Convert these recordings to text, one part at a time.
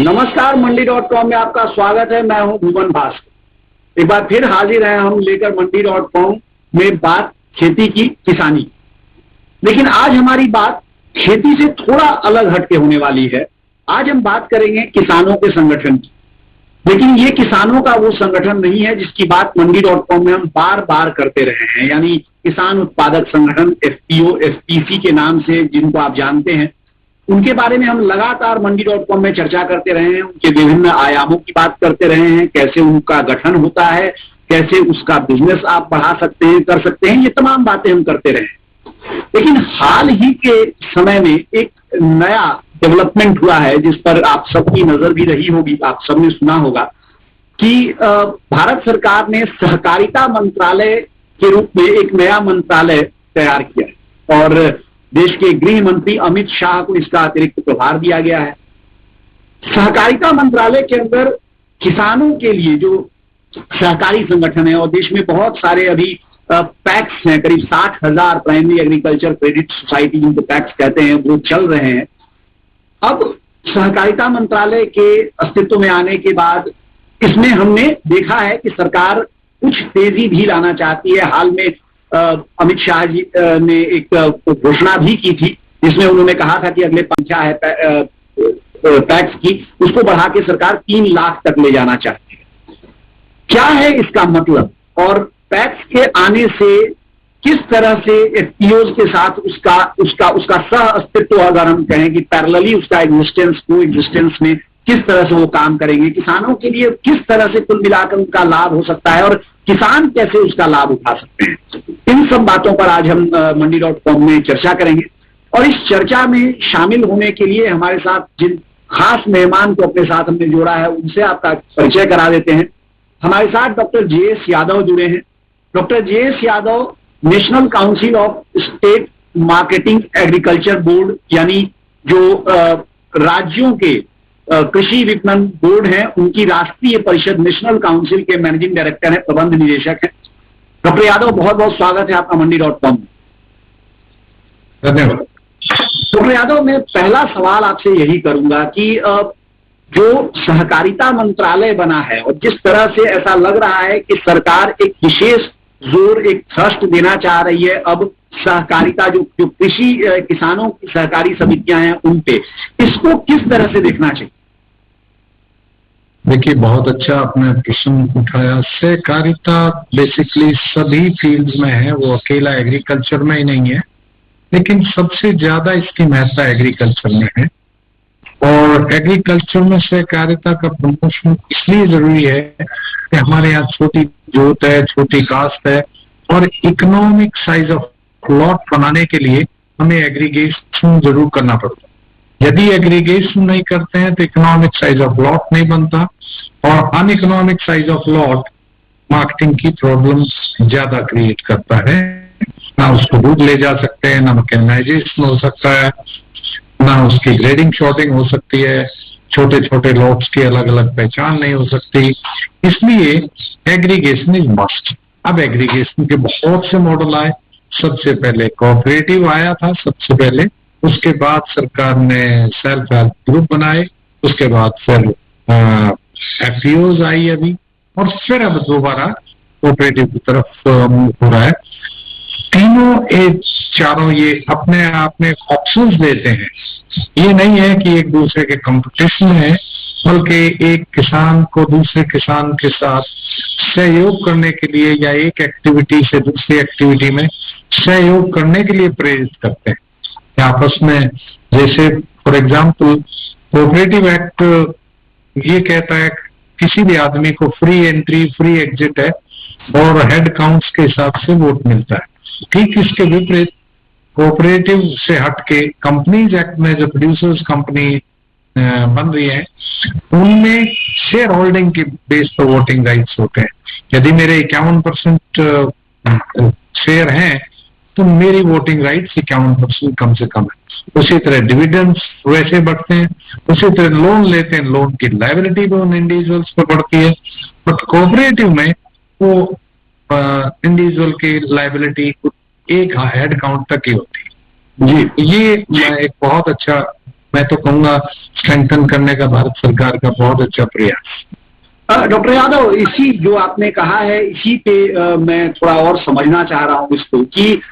नमस्कार, मंडी.com में आपका स्वागत है। मैं हूं भुवन भास्कर। एक बार फिर हाजिर हैं हम लेकर मंडी.com में बात खेती की, किसानी। लेकिन आज हमारी बात खेती से थोड़ा अलग हटके होने वाली है। आज हम बात करेंगे किसानों के संगठन की। लेकिन ये किसानों का वो संगठन नहीं है जिसकी बात मंडी.com में हम बार बार करते रहे हैं, यानी किसान उत्पादक संगठन, एफपीओ, एफपीसी के नाम से जिनको आप जानते हैं। उनके बारे में हम लगातार मंडी.com में चर्चा करते रहे हैं, उनके विभिन्न आयामों की बात करते रहे हैं, कैसे उनका गठन होता है, कैसे उसका बिजनेस आप बढ़ा सकते हैं, कर सकते हैं, ये तमाम बातें हम करते रहे हैं। लेकिन हाल ही के समय में एक नया डेवलपमेंट हुआ है जिस पर आप सबकी नजर भी रही होगी, आप सबने सुना होगा कि भारत सरकार ने सहकारिता मंत्रालय के रूप में एक नया मंत्रालय तैयार किया और देश के गृह मंत्री अमित शाह को इसका अतिरिक्त प्रभार दिया गया है। सहकारिता मंत्रालय के अंदर किसानों के लिए जो सहकारी संगठन है, और देश में बहुत सारे अभी पैक्स हैं, करीब 60,000 प्राइमरी एग्रीकल्चर क्रेडिट सोसाइटी जिनको पैक्स कहते हैं, वो चल रहे हैं। अब सहकारिता मंत्रालय के अस्तित्व में आने के बाद इसमें हमने देखा है कि सरकार कुछ तेजी भी लाना चाहती है। हाल में अमित शाह जी ने एक घोषणा भी की थी जिसमें उन्होंने कहा था कि अगले पंचा है टैक्स की, उसको बढ़ा के सरकार 3 लाख तक ले जाना चाहती है। क्या है इसका मतलब, और टैक्स के आने से किस तरह से एफपीओज के साथ उसका सह अस्तित्व, अगर हम कहें कि पैरेलली उसका एग्जिस्टेंस में किस तरह से वो काम करेंगे, किसानों के लिए किस तरह से कुल मिलाकर उनका लाभ हो सकता है और किसान कैसे उसका लाभ उठा सकते हैं, इन सब बातों पर आज हम मंडी.com में चर्चा करेंगे। और इस चर्चा में शामिल होने के लिए हमारे साथ जिन खास मेहमान को अपने साथ हमने जोड़ा है उनसे आपका परिचय करा देते हैं। हमारे साथ डॉक्टर जे.एस. यादव जुड़े हैं। Doctor JS. Yadav national council of state marketing agriculture board, यानी जो राज्यों के कृषि विपणन बोर्ड है, उनकी राष्ट्रीय परिषद नेशनल काउंसिल के मैनेजिंग डायरेक्टर है, प्रबंध निदेशक है। डॉक्टर यादव, बहुत बहुत स्वागत है आपका मंडी.com में। धन्यवाद। डॉक्टर यादव, मैं पहला सवाल आपसे यही करूंगा कि जो सहकारिता मंत्रालय बना है और जिस तरह से ऐसा लग रहा है कि सरकार एक विशेष जोर, एक थ्रस्ट देना चाह रही है अब सहकारिता, जो कृषि किसानों की सहकारी समितियां हैं उन पे, इसको किस तरह से देखना चाहिए? देखिए, बहुत अच्छा आपने प्रश्न उठाया। सहकारिता बेसिकली सभी फील्ड्स में है, वो अकेला एग्रीकल्चर में ही नहीं है, लेकिन सबसे ज्यादा इसकी महत्ता एग्रीकल्चर में है। और एग्रीकल्चर में सहकारिता का प्रमोशन इसलिए जरूरी है कि हमारे यहाँ छोटी जोत है, छोटी कास्ट है, और इकोनॉमिक साइज ऑफ प्लॉट बनाने के लिए हमें एग्रीगेशन जरूर करना पड़ता है। यदि एग्रीगेशन नहीं करते हैं तो इकोनॉमिक साइज ऑफ लॉट नहीं बनता, और अनइकोनॉमिक साइज ऑफ लॉट मार्केटिंग की प्रॉब्लम ज्यादा क्रिएट करता है। ना उसको दूध ले जा सकते हैं, ना मैकेनाइजेशन हो सकता है, ना उसकी ग्रेडिंग शॉर्टिंग हो सकती है, छोटे छोटे लॉट्स की अलग अलग पहचान नहीं हो सकती। इसलिए एग्रीगेशन इज मस्ट। अब एग्रीगेशन के बहुत से मॉडल आए। सबसे पहले कोऑपरेटिव आया था सबसे पहले, उसके बाद सरकार ने सेल्फ हेल्प ग्रुप बनाए, उसके बाद फिर एफपीओज आई अभी, और फिर अब दोबारा कोऑपरेटिव की तरफ मूव हो रहा है। तीनों चारों ये अपने आप में ऑप्शंस देते हैं। ये नहीं है कि एक दूसरे के कंपटीशन है, बल्कि एक किसान को दूसरे किसान के साथ सहयोग करने के लिए या एक एक्टिविटी से दूसरी एक्टिविटी में सहयोग करने के लिए प्रेरित करते हैं आपस में। जैसे फॉर एग्जांपल कोऑपरेटिव एक्ट ये कहता है किसी भी आदमी को फ्री एंट्री, फ्री एग्जिट है, और हेड काउंट्स के हिसाब से वोट मिलता है। ठीक इसके विपरीत कोऑपरेटिव से हटके कंपनीज एक्ट में जो प्रोड्यूसर्स कंपनी बन रही है उनमें शेयर होल्डिंग के बेस पर वोटिंग राइट्स होते हैं। यदि मेरे 51% शेयर हैं तो मेरी वोटिंग राइट्स 51% कम से कम है। उसी तरह डिविडेंड्स वैसे बढ़ते हैं, उसी तरह लोन लेते हैं, लोन की लायबिलिटी भी उन इंडिविजुअल्स पर बढ़ती है। बट कोऑपरेटिव में वो इंडिविजुअल की लायबिलिटी एक हेड काउंट तक ही होती है। जी, ये एक बहुत अच्छा मैं तो कहूँगा स्ट्रेंथन करने का भारत सरकार का बहुत अच्छा प्रयास। डॉक्टर यादव, इसी जो आपने कहा है इसी पे मैं थोड़ा और समझना चाह रहा हूँ इसको कि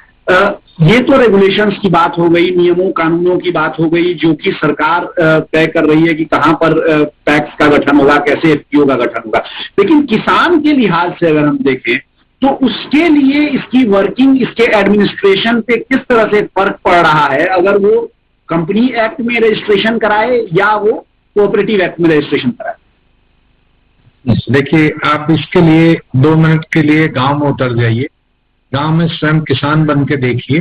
ये तो रेगुलेशंस की बात हो गई, नियमों कानूनों की बात हो गई जो कि सरकार तय कर रही है कि कहाँ पर पैक्स का गठन होगा, कैसे एफपीओ का गठन होगा। लेकिन किसान के लिहाज से अगर हम देखें तो उसके लिए इसकी वर्किंग, इसके एडमिनिस्ट्रेशन पे किस तरह से फर्क पड़ रहा है अगर वो कंपनी एक्ट में रजिस्ट्रेशन कराए या वो कोऑपरेटिव एक्ट में रजिस्ट्रेशन कराए? देखिए, आप इसके लिए 2 मिनट के लिए गांव में उतर जाइए, गांव में स्वयं किसान बन के देखिए,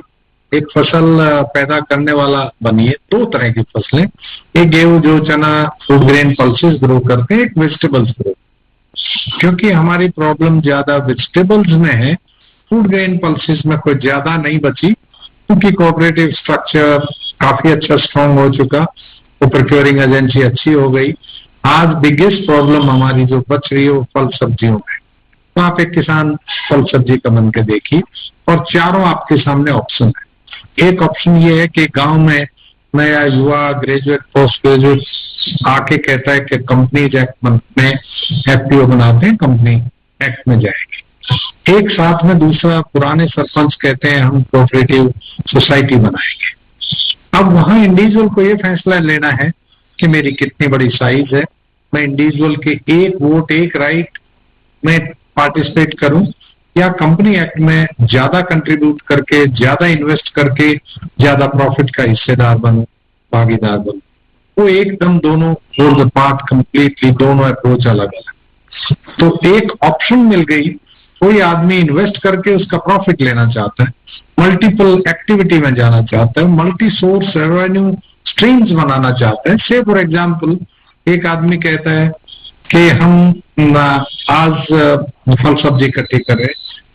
एक फसल पैदा करने वाला बनिए। 2 तरह की फसलें, एक गेहूं जो चना फूड ग्रेन पल्सेस ग्रो करते हैं, एक वेजिटेबल्स ग्रो। क्योंकि हमारी प्रॉब्लम ज्यादा वेजिटेबल्स में है, फूड ग्रेन पल्सेस में कोई ज्यादा नहीं बची, क्योंकि कोऑपरेटिव स्ट्रक्चर काफी अच्छा स्ट्रांग हो चुका, वो प्रोक्योरिंग एजेंसी अच्छी हो गई। आज बिगेस्ट प्रॉब्लम हमारी जो बच रही है वो फल सब्जियों में। तो आप एक किसान फल सब्जी का बन के देखिए, और चारों आपके सामने ऑप्शन है। एक ऑप्शन ये है कि गांव में नया युवा ग्रेजुएट पोस्ट ग्रेजुएट आके कहता है कि कंपनीज एक्ट में एफपीओ बनाते हैं, कंपनी एक्ट में जाएगी। एक साथ में दूसरा पुराने सरपंच कहते हैं हम कोऑपरेटिव सोसाइटी बनाएंगे। अब वहां इंडिविजुअल को ये फैसला लेना है कि मेरी कितनी बड़ी साइज है, मैं इंडिविजुअल के एक वोट एक राइट में पार्टिसिपेट करूं, या कंपनी एक्ट में ज्यादा कंट्रीब्यूट करके, ज्यादा इन्वेस्ट करके, ज्यादा प्रॉफिट का हिस्सेदार बनूं, भागीदार बनूं। वो एकदम दोनों फॉर द पार्ट कंप्लीटली दोनों अप्रोच अलग अलग। तो एक ऑप्शन मिल गई, कोई आदमी इन्वेस्ट करके उसका प्रॉफिट लेना चाहता है, मल्टीपल एक्टिविटी में जाना चाहता है, मल्टी सोर्स रेवेन्यू स्ट्रीम्स बनाना चाहता है। से फॉर एग्जाम्पल एक आदमी कहता है कि हम आज फल सब्जी इकट्ठी करें,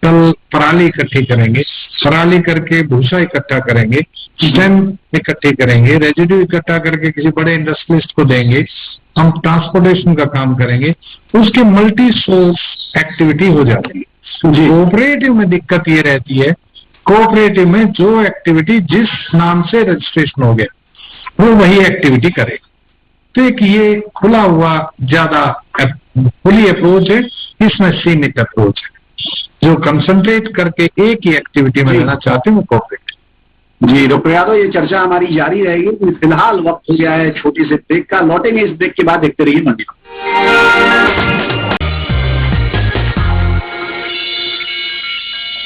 कल पराली इकट्ठी करेंगे, पराली करके भूसा इकट्ठा करेंगे, स्टेम इकट्ठी करेंगे, रेजिड्यू इकट्ठा करके किसी बड़े इंडस्ट्रियलिस्ट को देंगे, हम ट्रांसपोर्टेशन का काम करेंगे, उसकी मल्टी सोर्स एक्टिविटी हो जाती है। कोऑपरेटिव में दिक्कत ये रहती है, कोऑपरेटिव में जो एक्टिविटी जिस नाम से रजिस्ट्रेशन हो गया वो वही एक्टिविटी करेगा। तो एक ये खुला हुआ ज्यादा खुली अप्रोच है, इसमें सीमित अप्रोच है। जो कंसंट्रेट करके एक ही एक्टिविटी में लेना चाहते हैं वो कोऑपरेटिव। जी डॉक्टर यादव, ये चर्चा हमारी जारी रहेगी। फिलहाल वक्त हो गया है छोटी से ब्रेक का, लौटेंगे इस ब्रेक के बाद, देखते रहिए मंडी।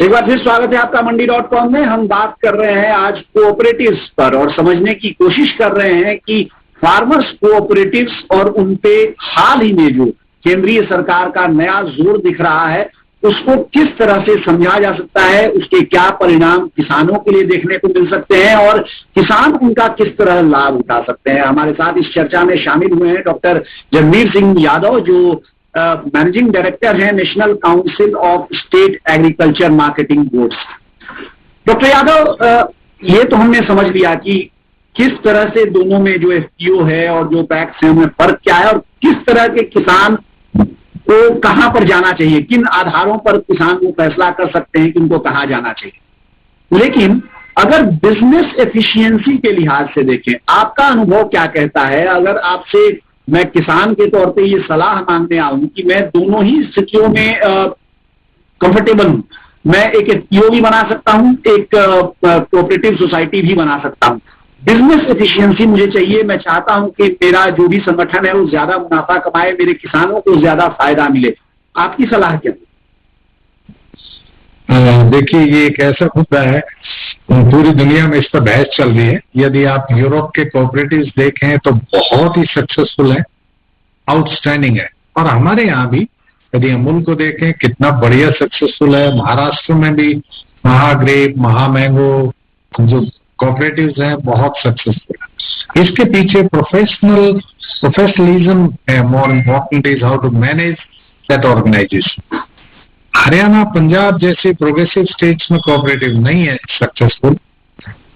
एक बार फिर स्वागत है आपका मंडी.com में। हम बात कर रहे हैं आज कोऑपरेटिव्स पर और समझने की कोशिश कर रहे हैं कि फार्मर्स कोऑपरेटिव्स और उनपे हाल ही में जो केंद्रीय सरकार का नया जोर दिख रहा है उसको किस तरह से समझा जा सकता है, उसके क्या परिणाम किसानों के लिए देखने को मिल सकते हैं और किसान उनका किस तरह लाभ उठा सकते हैं। हमारे साथ इस चर्चा में शामिल हुए हैं डॉक्टर जगवीर सिंह यादव जो मैनेजिंग डायरेक्टर हैं national council of state agriculture marketing board. Doctor Yadav, ये तो हमने समझ लिया कि किस तरह से दोनों में जो एफपीओ है और जो पैक्स है उनमें फर्क क्या है और किस तरह के किसान को कहां पर जाना चाहिए, किन आधारों पर किसान को फैसला कर सकते हैं कि उनको कहां जाना चाहिए। लेकिन अगर बिजनेस एफिशिएंसी के लिहाज से देखें, आपका अनुभव क्या कहता है? अगर आपसे मैं किसान के तौर पे ये सलाह मांगने आऊं कि मैं दोनों ही स्थितियों में कंफर्टेबल हूं, मैं एक एफपीओ भी बना सकता हूं, एक कोऑपरेटिव सोसाइटी भी बना सकता हूं, बिजनेस एफिशिएंसी मुझे चाहिए, मैं चाहता हूं कि मेरा जो भी संगठन है वो ज्यादा मुनाफा कमाए, मेरे किसानों को ज्यादा फायदा मिले, आपकी सलाह क्या? देखिए, ये एक ऐसा मुद्दा है, पूरी दुनिया में इस पर बहस चल रही है। यदि आप यूरोप के कोऑपरेटिव्स देखें तो बहुत ही सक्सेसफुल है, आउटस्टैंडिंग है। और हमारे यहाँ भी यदि अमूल को देखें कितना बढ़िया सक्सेसफुल है। महाराष्ट्र में भी महाग्रेप, महामैंगो जो कोऑपरेटिव्स हैं बहुत सक्सेसफुल है। इसके पीछे प्रोफेशनलिज्म है। More important is how to manage that organisation. Haryana, Punjab जैसे प्रोग्रेसिव स्टेट्स में कोऑपरेटिव नहीं है सक्सेसफुल,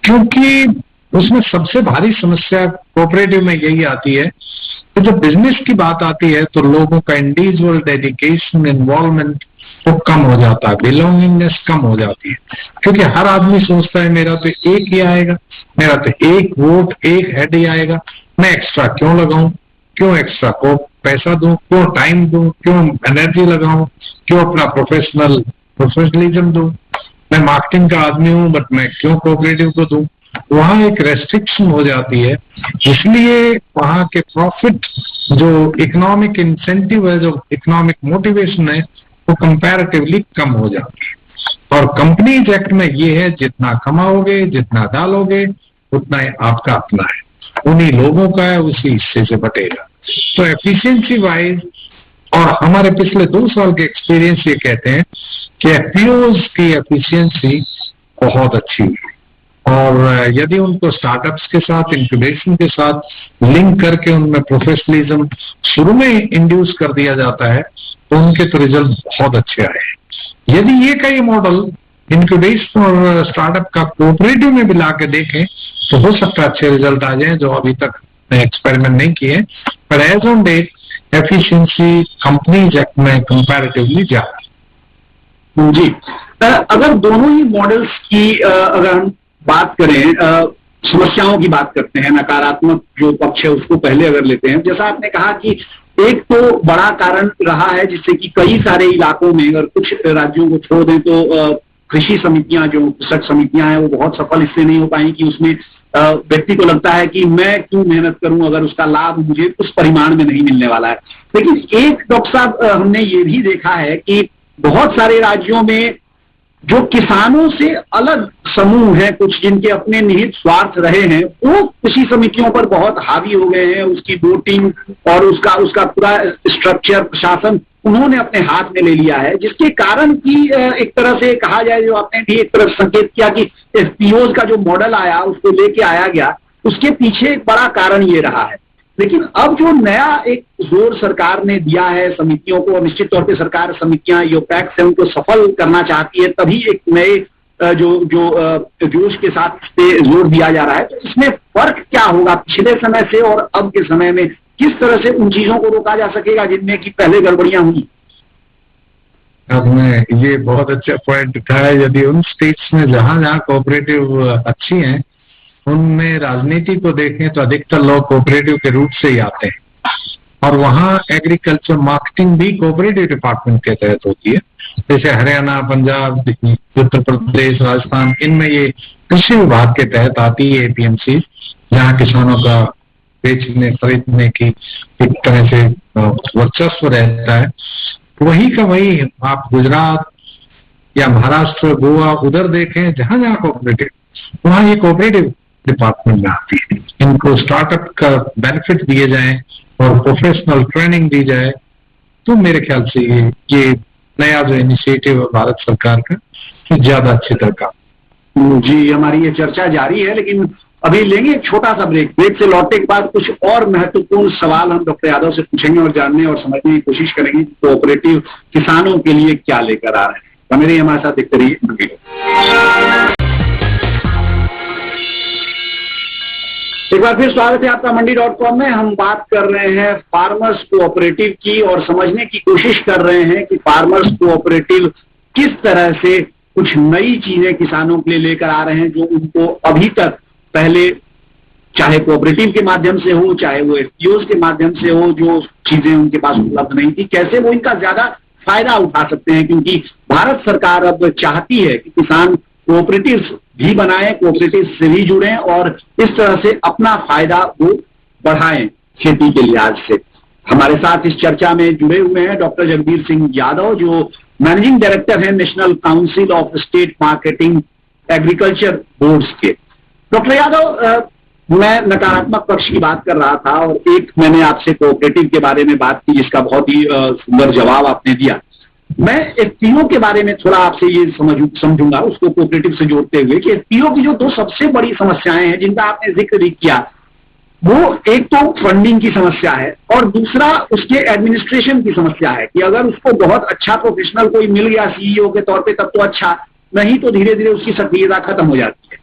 क्योंकि उसमें सबसे भारी समस्या कोऑपरेटिव में यही आती है कि जब बिजनेस की बात आती है तो लोगों का इंडिविजुअल डेडिकेशन, इन्वॉल्वमेंट वो कम हो जाता है, बिलोंगिंगनेस कम हो जाती है, क्योंकि हर आदमी सोचता है मेरा तो एक ही आएगा, मेरा तो एक वोट एक हेड ही आएगा, मैं एक्स्ट्रा क्यों लगाऊं, क्यों एक्स्ट्रा को पैसा दूं, क्यों टाइम दूं, क्यों एनर्जी लगाऊं, क्यों अपना प्रोफेशनलिज्म दूं, मैं मार्केटिंग का आदमी हूं बट मैं क्यों कोऑपरेटिव को दूं। वहां एक रेस्ट्रिक्शन हो जाती है, इसलिए वहां के प्रॉफिट जो इकोनॉमिक इंसेंटिव है, जो इकोनॉमिक मोटिवेशन है, वो कंपैरेटिवली कम हो जाती है। और कंपनीज एक्ट में ये है, जितना कमाओगे जितना डालोगे उतना ही आपका अपना है, उन्हीं लोगों का है, उसी हिस्से से बटेगा। तो एफिशिएंसी वाइज और हमारे पिछले 2 साल के एक्सपीरियंस ये कहते हैं कि एफपीओज की एफिशिएंसी बहुत अच्छी है, और यदि उनको स्टार्टअप्स के साथ, इंक्यूबेशन के साथ लिंक करके उनमें प्रोफेशनलिज्म शुरू में इंड्यूस कर दिया जाता है तो उनके तो रिजल्ट बहुत अच्छे आए। यदि ये कई मॉडल इंक्यूबेशन और स्टार्टअप का कोऑपरेटिव में भी ला के देखें तो हो सकता है अच्छे रिजल्ट आ जाए, जो अभी तक एक्सपेरिमेंट नहीं किए, पर as on date efficiency companies act में कंपैरेटिवली ज्यादा। जी, अगर दोनों ही मॉडल्स की अगर हम बात करें, समस्याओं की बात करते हैं, नकारात्मक जो पक्ष है उसको पहले अगर लेते हैं, जैसा आपने कहा कि एक तो बड़ा कारण रहा है जिससे कि कई सारे इलाकों में, अगर कुछ राज्यों को छोड़ दें तो कृषि समितियां, जो कृषक समितियां हैं, वो बहुत सफल इससे नहीं हो पाई कि उसमें व्यक्ति को लगता है कि मैं क्यों मेहनत करूं अगर उसका लाभ मुझे उस परिमाण में नहीं मिलने वाला है। लेकिन एक डॉक्टर साहब हमने ये भी देखा है कि बहुत सारे राज्यों में जो किसानों से अलग समूह हैं, कुछ जिनके अपने निहित स्वार्थ रहे हैं, वो कृषि समितियों पर बहुत हावी हो गए हैं, उसकी वोटिंग और उसका पूरा स्ट्रक्चर, प्रशासन उन्होंने अपने हाथ में ले लिया है, जिसके कारण कि एक तरह से कहा जाए, जो आपने भी एक तरफ संकेत किया कि एफपीओज का जो मॉडल आया उसको लेके आया गया, उसके पीछे एक बड़ा कारण ये रहा है। लेकिन अब जो नया एक जोर सरकार ने दिया है समितियों को, और निश्चित तौर पे सरकार समितियां योपैक्स है उनको सफल करना चाहती है, तभी एक नए जो जोश के साथ इस पे जोर दिया जा रहा है। तो इसमें फर्क क्या होगा पिछले समय से और अब के समय में, किस तरह से उन चीजों को रोका जा सकेगा जिनमें कि पहले गड़बड़ियां हुई? आपने ये बहुत अच्छा पॉइंट उठाया। यदि उन स्टेट्स में जहां जहां कोऑपरेटिव अच्छी हैं उनमें राजनीति को देखें तो अधिकतर लोग कोऑपरेटिव के रूप से ही आते हैं, और वहाँ एग्रीकल्चर मार्केटिंग भी कोऑपरेटिव डिपार्टमेंट के तहत होती है। जैसे हरियाणा, पंजाब, उत्तर प्रदेश, राजस्थान, इनमें ये कृषि विभाग के तहत आती है एपीएमसी, जहाँ किसानों का बेचने खरीदने की एक तरह से वर्चस्व रहता है। वही का वही आप गुजरात या महाराष्ट्र, गोवा उधर देखें, जहां जहां कोऑपरेटिव, वहां ये कोऑपरेटिव डिपार्टमेंट में आती है। इनको स्टार्टअप का बेनिफिट दिए जाए और प्रोफेशनल ट्रेनिंग दी जाए तो मेरे ख्याल से ये नया जो इनिशिएटिव है भारत सरकार का, तो ज्यादा अच्छी तरह काम। जी, हमारी ये चर्चा जारी है, लेकिन अभी लेंगे एक छोटा सा ब्रेक। ब्रेक से लौटने के बाद कुछ और महत्वपूर्ण सवाल हम डॉक्टर यादव से पूछेंगे और जानने और समझने की कोशिश करेंगे कि कोऑपरेटिव किसानों के लिए क्या लेकर आ रहे हैं। तो मेरे हमारे साथ देखते रहिए। एक बार फिर स्वागत है आपका मंडी.com में। हम बात कर रहे हैं फार्मर्स कोऑपरेटिव की और समझने की कोशिश कर रहे हैं कि फार्मर्स कोऑपरेटिव किस तरह से कुछ नई चीजें किसानों के लिए लेकर आ रहे हैं, जो उनको अभी तक पहले चाहे कोऑपरेटिव के माध्यम से हो, चाहे वो एफपीओज के माध्यम से हो, जो चीजें उनके पास उपलब्ध नहीं थी, कैसे वो इनका ज्यादा फायदा उठा सकते हैं। क्योंकि भारत सरकार अब चाहती है कि किसान कोऑपरेटिव भी बनाए, कोऑपरेटिव से भी जुड़े और इस तरह से अपना फायदा वो बढ़ाएं खेती के लिहाज से। हमारे साथ इस चर्चा में जुड़े हुए हैं डॉक्टर जगबीर सिंह यादव, जो मैनेजिंग डायरेक्टर है national council of state marketing agriculture boards के। डॉक्टर यादव, मैं नकारात्मक पक्ष की बात कर रहा था और एक मैंने आपसे कोऑपरेटिव के बारे में बात की जिसका बहुत ही सुंदर जवाब आपने दिया। मैं एफपीओ के बारे में थोड़ा आपसे ये समझूंगा, उसको कोऑपरेटिव से जोड़ते हुए, कि एफपीओ की जो 2 सबसे बड़ी समस्याएं हैं जिनका आपने जिक्र भी किया, वो एक तो फंडिंग की समस्या है और दूसरा उसके एडमिनिस्ट्रेशन की समस्या है कि अगर उसको बहुत अच्छा प्रोफेशनल कोई मिल गया सीईओ के तौर पे तब तो अच्छा, नहीं तो धीरे धीरे उसकी सक्रियता खत्म हो जाती है।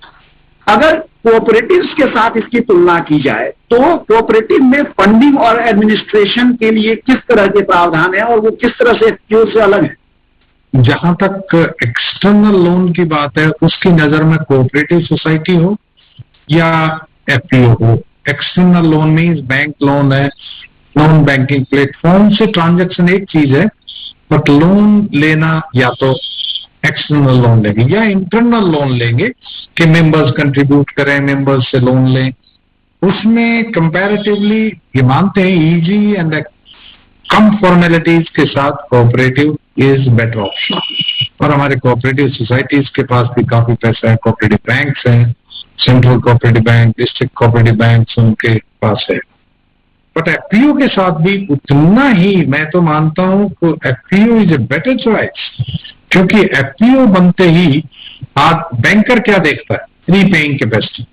अगर कोऑपरेटिव्स के साथ इसकी तुलना की जाए तो कोऑपरेटिव में फंडिंग और एडमिनिस्ट्रेशन के लिए किस तरह के प्रावधान है और वो किस तरह से एफपीओ से अलग है? जहां तक एक्सटर्नल लोन की बात है, उसकी नजर में कोऑपरेटिव सोसाइटी हो या एफपीओ हो। External loan means bank loan है, नॉन बैंकिंग प्लेटफॉर्म से ट्रांजैक्शन एक चीज है, बट लोन लेना या तो एक्सटर्नल लोन लेंगे या इंटरनल लोन लेंगे कि मेंबर्स कंट्रीब्यूट करें, मेंबर्स से लोन लें। उसमें कंपैरेटिवली ये मानते हैं इजी एंड कम फॉर्मेलिटीज के साथ कोऑपरेटिव इज बेटर ऑप्शन। और हमारे कोऑपरेटिव सोसाइटीज के पास भी काफी पैसा है, कोऑपरेटिव बैंक्स हैं, central cooperative bank, district cooperative bank उनके पास है। बट एफपीओ के साथ भी उतना ही मैं तो मानता हूं कि FPO is a better choice, क्योंकि एफपीओ बनते ही आज बैंकर क्या देखता है, रीपेइंग कैपेसिटी,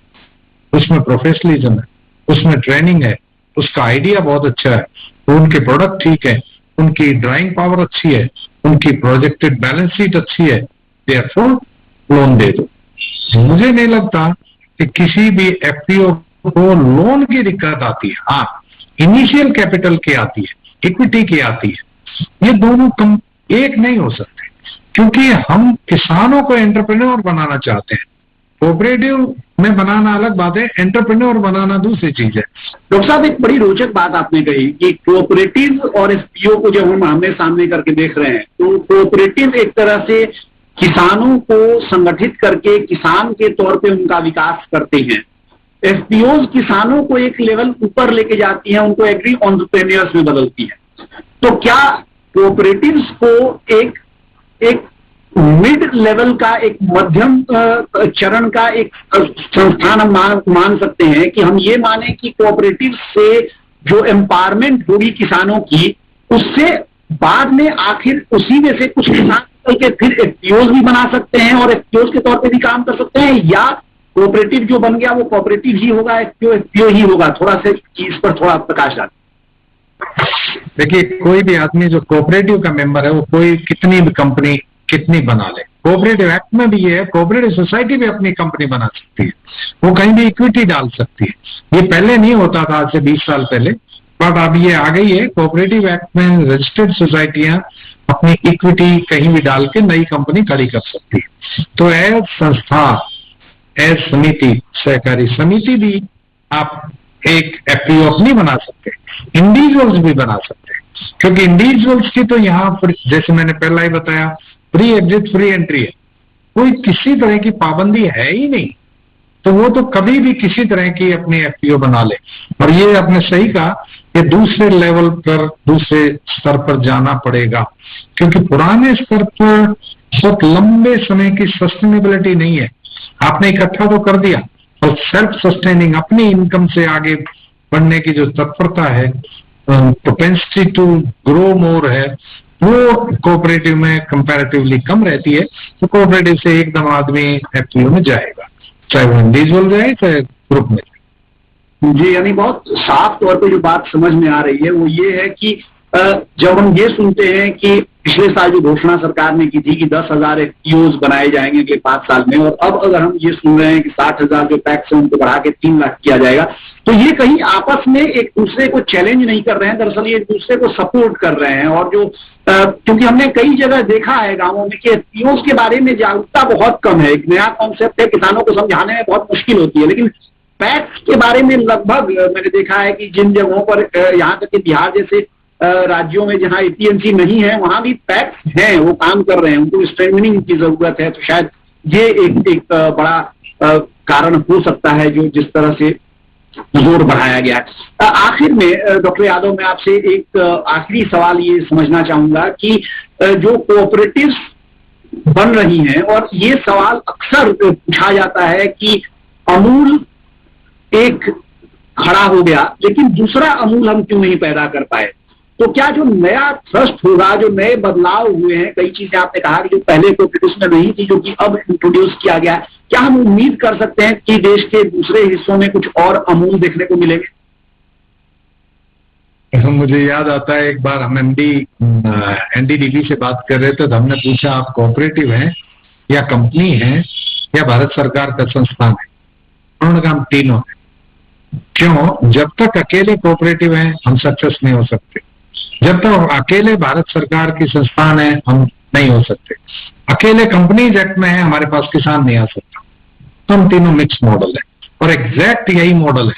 उसमें प्रोफेशनलिज्म है, उसमें ट्रेनिंग है, उसका आइडिया बहुत अच्छा है, उनके प्रोडक्ट ठीक है, उनकी ड्राइंग पावर अच्छी है, उनकी प्रोजेक्टेड बैलेंस शीट अच्छी है, देयरफॉर लोन दे दो। मुझे नहीं लगता कि किसी भी एफपीओ को लोन की दिक्कत आती है। हाँ, इनिशियल कैपिटल की आती है, इक्विटी की आती है, ये दोनों कम एक नहीं हो सकते, क्योंकि हम किसानों को एंटरप्रेन्योर बनाना चाहते हैं। कोऑपरेटिव में बनाना अलग बात है, एंटरप्रेन्योर बनाना दूसरी चीज है। डॉक्टर साहब, एक बड़ी रोचक बात आपने कही कि कोऑपरेटिव और एफपीओ को जब हम आमने सामने करके देख रहे हैं, तो कोऑपरेटिव एक तरह से किसानों को संगठित करके किसान के तौर पे उनका विकास करते हैं। एफपीओ किसानों को एक लेवल ऊपर लेके जाती हैं, उनको एग्री एंटरप्रेन्योर्स में बदलती है। तो क्या कोऑपरेटिव्स को एक मिड लेवल का, एक मध्यम चरण का एक संस्थान हम मान सकते हैं कि हम ये माने कि कोऑपरेटिव से जो एम्पावरमेंट होगी किसानों की, उससे बाद में आखिर उसी में से कुछ किसान के फिर एफपीओज भी बना सकते हैं और एफपीओज के तौर पे भी काम कर सकते हैं, या कोऑपरेटिव जो बन गया वो कोऑपरेटिव ही होगा, एफपीओ ही होगा? थोड़ा सा इस पर थोड़ा प्रकाश डालें। देखिए, कोई भी आदमी जो कोऑपरेटिव का मेंबर है वो कोई कितनी भी कंपनी कितनी बना ले, कोऑपरेटिव एक्ट में भी ये है, कोऑपरेटिव सोसाइटी भी अपनी कंपनी बना सकती है, वो कहीं भी इक्विटी डाल सकती है। ये पहले नहीं होता था, आज से 20 साल पहले, बट अब ये आ गई है। कोऑपरेटिव एक्ट में रजिस्टर्ड सोसाइटियां अपनी इक्विटी कहीं भी डाल के नई कंपनी खड़ी कर सकती है। तो एज संस्था, एज समिति, सहकारी समिति भी आप एक एफपीओ नहीं बना सकते, इंडिविजुअल्स भी बना सकते हैं, क्योंकि इंडिविजुअल्स की तो यहाँ पर जैसे मैंने पहला ही बताया, फ्री एग्जिट फ्री एंट्री है, कोई किसी तरह की पाबंदी है ही नहीं, तो वो तो कभी भी किसी तरह की अपनी एफपीओ बना ले। और ये आपने सही कहा कि दूसरे लेवल पर, दूसरे स्तर पर जाना पड़ेगा, क्योंकि पुराने स्तर पर बहुत लंबे समय की सस्टेनेबिलिटी नहीं है। आपने इकट्ठा तो कर दिया, और सेल्फ सस्टेनिंग अपनी इनकम से आगे बढ़ने की जो तत्परता है, प्रोपेंसिटी टू ग्रो मोर है, वो कोऑपरेटिव में कंपैरेटिवली कम रहती है। तो कोऑपरेटिव से एकदम आदमी एफपीओ में जाएगा, चाहे वो इंडिविजुअल जाए चाहे ग्रुप में। जी, यानी बहुत साफ तौर पे जो बात समझ में आ रही है वो ये है कि जब हम ये सुनते हैं कि पिछले साल जो घोषणा सरकार ने की थी कि 10,000 एफपीओज बनाए जाएंगे अगले 5 साल में, और अब अगर हम ये सुन रहे हैं कि 60,000 जो पैक्स है उनको बढ़ा के 3 लाख किया जाएगा, तो ये कहीं आपस में एक दूसरे को चैलेंज नहीं कर रहे हैं, दरअसल ये एक दूसरे को सपोर्ट कर रहे हैं। और जो क्योंकि हमने कई जगह देखा है गांवों में कि एफपीओज के बारे में जागरूकता बहुत कम है, एक नया कॉन्सेप्ट है, किसानों को समझाने में बहुत मुश्किल होती है। लेकिन पैक्स के बारे में लगभग मैंने देखा है कि जिन जगहों पर, यहाँ तक कि बिहार जैसे राज्यों में जहां एपीएमसी नहीं है, वहां भी पैक्स हैं, वो काम कर रहे हैं, उनको स्ट्रेंथनिंग की जरूरत है। तो शायद ये एक बड़ा कारण हो सकता है जो जिस तरह से जोर बढ़ाया गया है। आखिर में डॉक्टर यादव, मैं आपसे एक आखिरी सवाल ये समझना चाहूंगा कि जो कोऑपरेटिव्स बन रही हैं, और ये सवाल अक्सर पूछा जाता है कि अमूल एक खड़ा हो गया लेकिन दूसरा अमूल हम क्यों नहीं पैदा कर पाए? तो क्या जो नया ट्रस्ट होगा, जो नए बदलाव हुए हैं, कई चीजें आपने कहा कि जो पहले कोऑपरेटिव्स में नहीं थी, जो कि अब इंट्रोड्यूस किया गया है, क्या हम उम्मीद कर सकते हैं कि देश के दूसरे हिस्सों में कुछ और अमूल देखने को मिलेंगे? मुझे याद आता है, एक बार हम एनडीडीबी से बात कर रहे थे, तो हमने पूछा आप कोऑपरेटिव हैं या कंपनी है या भारत सरकार का संस्थान है? उन्होंने कहा हम तीनों हैं। क्यों? जब तक अकेले कोऑपरेटिव हैं हम सक्सेस नहीं हो सकते, जब तक अकेले भारत सरकार की संस्थान है हम नहीं हो सकते। अकेले कंपनीज एक्ट में है, हमारे पास किसान नहीं आ सकता। तो हम तीनों मिक्स मॉडल है और एग्जैक्ट यही मॉडल है।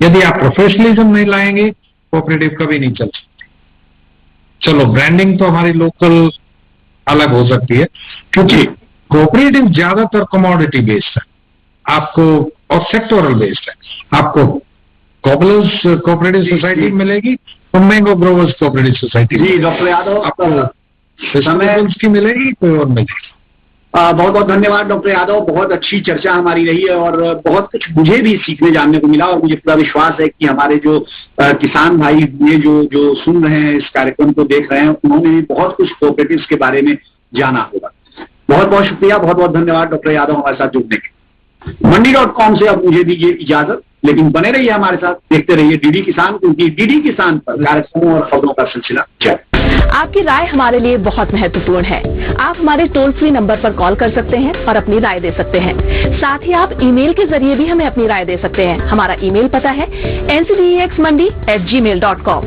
यदि आप प्रोफेशनलिज्म नहीं लाएंगे, कोऑपरेटिव कभी नहीं चल सकती। चलो ब्रांडिंग तो हमारी लोकल अलग हो सकती है, क्योंकि कोऑपरेटिव ज्यादातर कमोडिटी बेस्ड है आपको और सेक्टोरल बेस्ड है। आपको कॉपलर्स कोऑपरेटिव सोसाइटी मिलेगी और मैंगो ग्रोवर्स कोऑपरेटिव सोसाइटी। जी डॉक्टर यादव, आपको समय की मिलेगी, कोई और मिलेगी। बहुत बहुत धन्यवाद डॉक्टर यादव। बहुत अच्छी चर्चा हमारी रही है और बहुत कुछ मुझे भी सीखने जानने को मिला और मुझे पूरा विश्वास है कि हमारे जो किसान भाई ये जो सुन रहे हैं, इस कार्यक्रम को देख रहे हैं, उन्होंने भी बहुत कुछ कोऑपरेटिव्स के बारे में जाना होगा। बहुत बहुत शुक्रिया, बहुत बहुत धन्यवाद डॉक्टर यादव हमारे साथ जुड़ने के। मंडी.com से अब मुझे दीजिए इजाजत, लेकिन बने रहिए हमारे साथ, देखते रहिए डीडी किसान, क्योंकि डीडी किसान पर कार्यक्रमों और खबरों का सिलसिला जय। आपकी राय हमारे लिए बहुत महत्वपूर्ण है। आप हमारे टोल फ्री नंबर पर कॉल कर सकते हैं और अपनी राय दे सकते हैं। साथ ही आप ईमेल के जरिए भी हमें अपनी राय दे सकते हैं। हमारा ईमेल पता है ncdexmandi@gmail.com।